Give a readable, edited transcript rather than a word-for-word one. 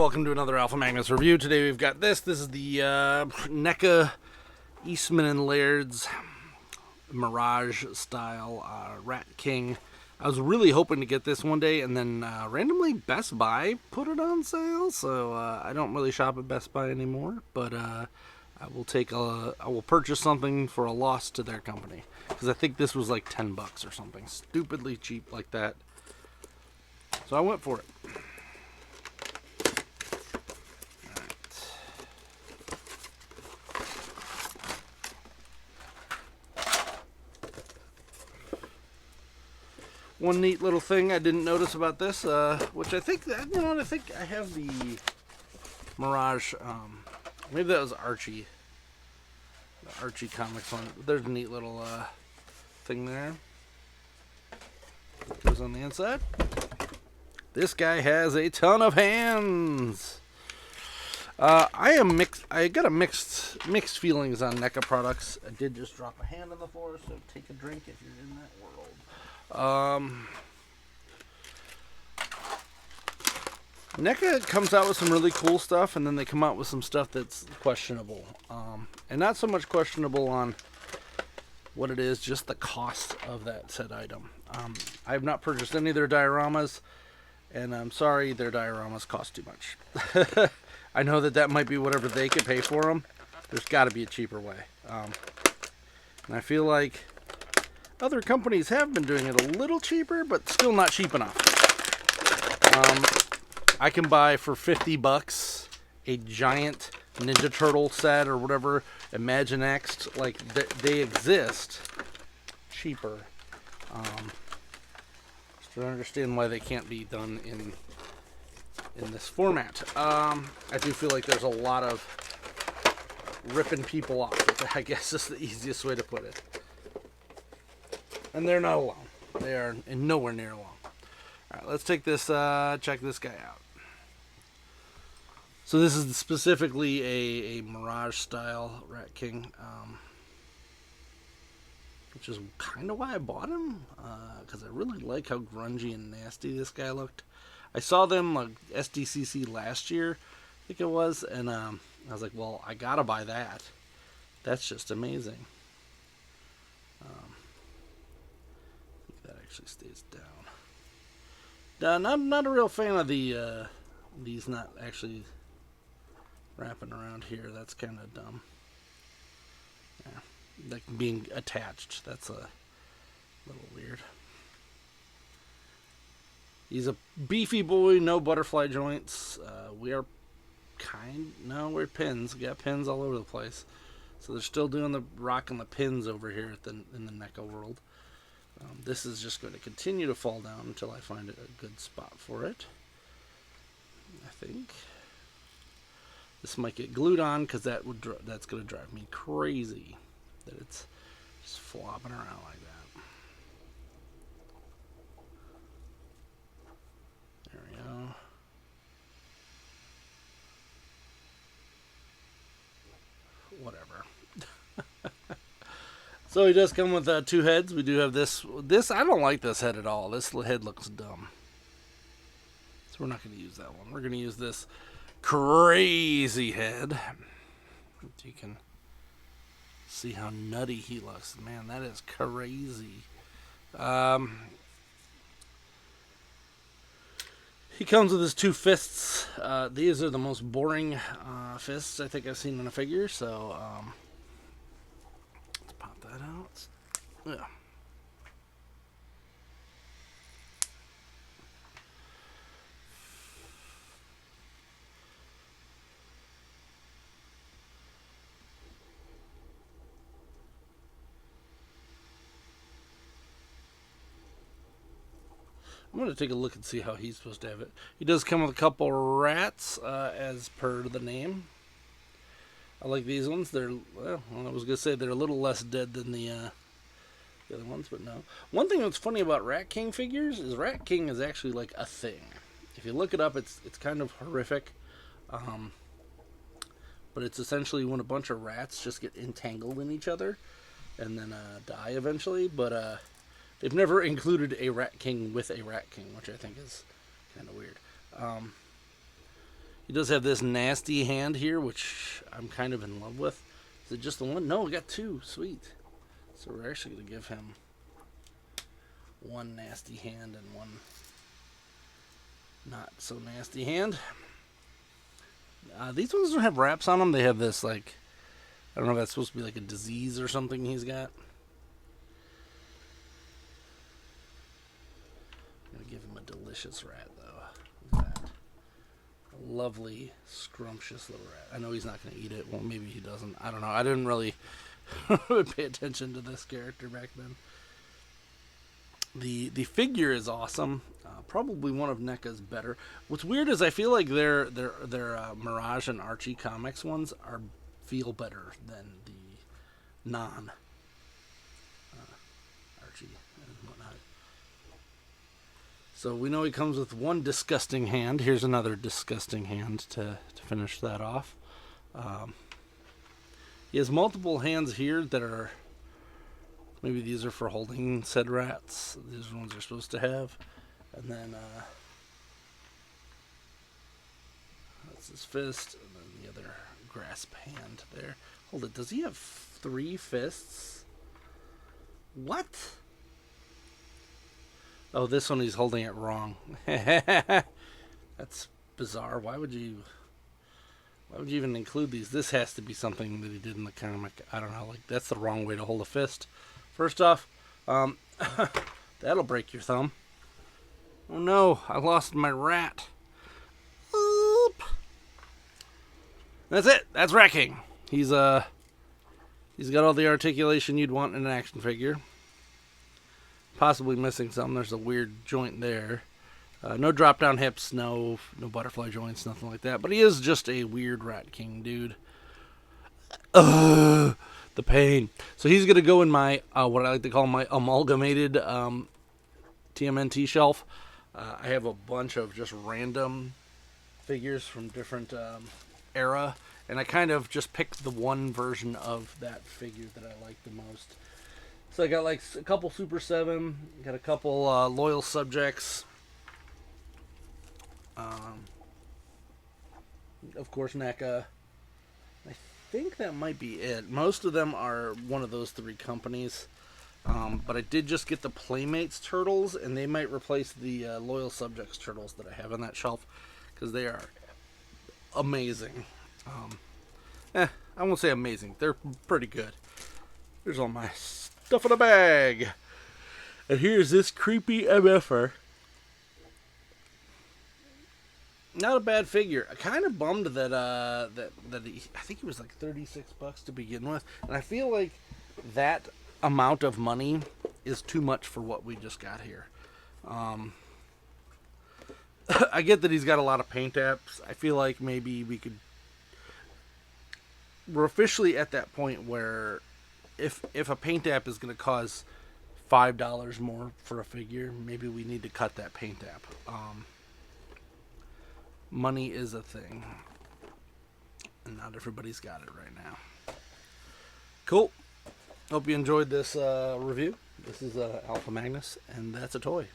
welcome to another Alpha Magnus review. Today we've got this. This is the Neca Eastman and Laird's Mirage style Ratking. I was really hoping to get this one day, and then randomly Best Buy put it on sale. So I don't really shop at Best Buy anymore, but I will purchase something for a loss to their company, because I think this was like $10 or something stupidly cheap like that. So I went for it. One neat little thing I didn't notice about this, which I think, I think I have the Mirage, maybe that was Archie, the Archie Comics one. There's a neat little thing there. Goes on the inside. This guy has a ton of hands. I got a mixed feelings on Neca products. I did just drop a hand on the floor, so take a drink if you're in that world. Neca comes out with some really cool stuff, and then they come out with some stuff that's questionable. And not so much questionable on what it is, just the cost of that said item. I have not purchased any of their dioramas, and I'm sorry, their dioramas cost too much. I know that might be whatever they could pay for them. There's got to be a cheaper way. And I feel like other companies have been doing it a little cheaper, but still not cheap enough. I can buy for $50 a giant Ninja Turtle set or whatever, Imaginext, like they exist cheaper. Just don't understand why they can't be done in this format. I do feel like there's a lot of ripping people off, I guess is the easiest way to put it. And they're not alone. They are nowhere near alone. Alright, let's take this, check this guy out. So this is specifically a Mirage style Ratking, which is kind of why I bought him, because I really like how grungy and nasty this guy looked. I saw them like SDCC last year, I think it was, and I was like, well, I gotta buy that. That's just amazing. That actually stays down. Not a real fan of the these not actually wrapping around here. That's kind of dumb. Yeah, like being attached. That's a little weird. He's a beefy boy, no butterfly joints. We're pins. We got pins all over the place. So they're still doing rocking the pins over here in the Neca world. This is just going to continue to fall down until I find a good spot for it. I think this might get glued on, because that's going to drive me crazy that it's just flopping around like that. There we go. Whatever. So he does come with two heads. We do have this. I don't like this head at all. This head looks dumb. So we're not going to use that one. We're going to use this crazy head. You can see how nutty he looks. Man, that is crazy. He comes with his two fists. These are the most boring fists I think I've seen in a figure. So let's pop that out. Yeah. I'm going to take a look and see how he's supposed to have it. He does come with a couple rats, as per the name. I like these ones. They're, well, I was going to say they're a little less dead than the other ones, but no. One thing that's funny about Ratking figures is Ratking is actually like a thing. If you look it up, it's kind of horrific. But it's essentially when a bunch of rats just get entangled in each other and then die eventually. But they've never included a Ratking with a Ratking, which I think is kind of weird. He does have this nasty hand here, which I'm kind of in love with. Is it just the one? No, we got two. Sweet. So we're actually going to give him one nasty hand and one not so nasty hand. These ones don't have wraps on them. They have this, like, I don't know if that's supposed to be like a disease or something he's got. I'm going to give him a delicious rat, though. Look at that. A lovely, scrumptious little rat. I know he's not going to eat it. Well, maybe he doesn't. I don't know. I didn't really pay attention to this character back then. The figure is awesome. Probably one of NECA's better. What's weird is I feel like their Mirage and Archie comics ones feel better than the non Archie and whatnot. So we know he comes with one disgusting hand. Here's another disgusting hand to finish that off. He has multiple hands here that are, maybe these are for holding said rats. These are the ones they're supposed to have. And then that's his fist, and then the other grasp hand there. Hold it, does he have 3 fists? What? Oh, this one he's holding it wrong. That's bizarre. Why would you even include these? This has to be something that he did in the comic. I don't know, like that's the wrong way to hold a fist. First off, that'll break your thumb. Oh no, I lost my rat. Oop. That's it. That's Ratking. He's got all the articulation you'd want in an action figure. Possibly missing something. There's a weird joint there. No drop down hips, no butterfly joints, nothing like that. But he is just a weird Ratking dude. The pain. So he's gonna go in my what I like to call my amalgamated TMNT shelf. I have a bunch of just random figures from different era, and I kind of just picked the one version of that figure that I like the most. So I got like a couple Super 7, got a couple Loyal Subjects, of course NECA. I think that might be it. Most of them are one of those 3 companies. But I did just get the Playmates turtles, and they might replace the Loyal Subjects turtles that I have on that shelf, because they are amazing. I won't say amazing. They're pretty good. Here's all my stuff in a bag. And here's this creepy MFer. Not a bad figure. I kind of bummed that I think he was like $36 to begin with, and I feel like that amount of money is too much for what we just got here. I get that he's got a lot of paint apps. I feel like maybe we're officially at that point where if a paint app is going to cost $5 more for a figure, maybe we need to cut that paint app. Money is a thing, and not everybody's got it right now. Cool. Hope you enjoyed this review. This is Alpha Magnus, and that's a toy.